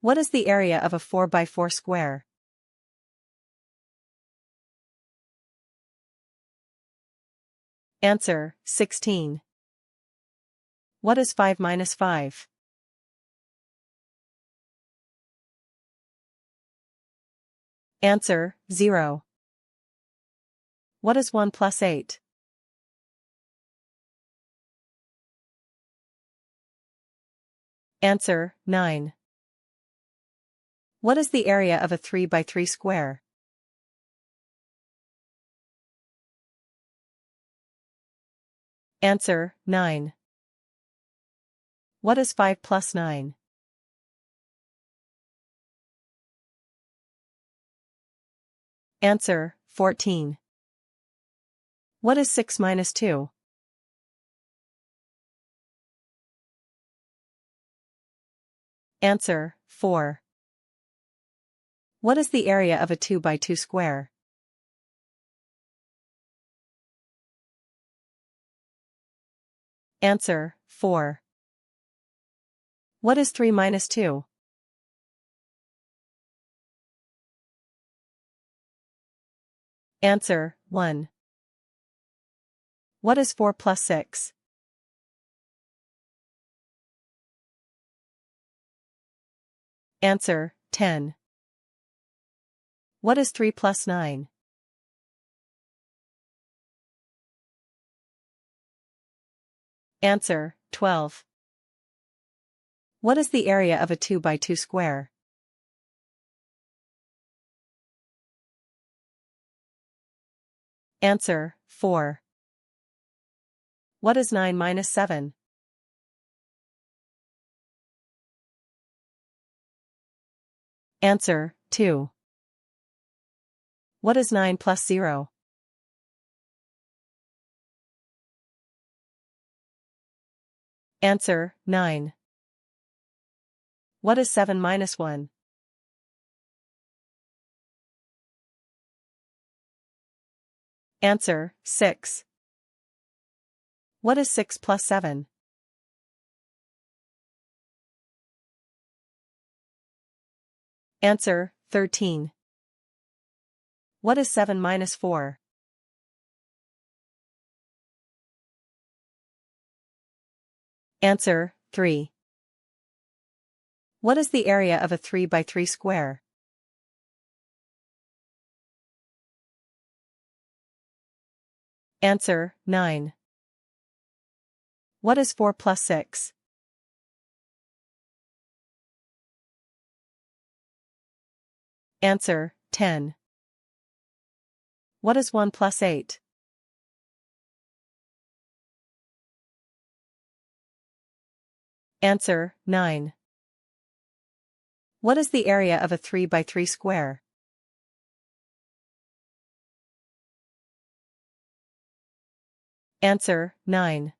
What is the area of a 4 by 4 square? Answer, 16. What is 5 minus 5? Answer, 0. What is 1 plus 8? Answer, 9. What is the area of a 3 by 3 square? Answer, 9. What is 5 plus 9? Answer, 14. What is 6 minus 2? Answer, 4. What is the area of a 2 by 2 square? Answer, 4. What is 3 minus 2? Answer, 1. What is 4 plus 6? Answer, 10. What is 3 plus 9? Answer, 12. What is the area of a 2 by 2 square? Answer, 4. What is 9 minus 7? Answer, 2. What is 9 plus 0? Answer, 9. What is 7 minus 1? Answer, 6. What is 6 plus 7? Answer, 13. What is 7 minus 4? Answer, 3. What is the area of a 3 by 3 square? Answer, 9. What is 4 plus 6? Answer, 10. What is 1 plus 8? Answer, 9. What is the area of a 3 by 3 square? Answer, 9.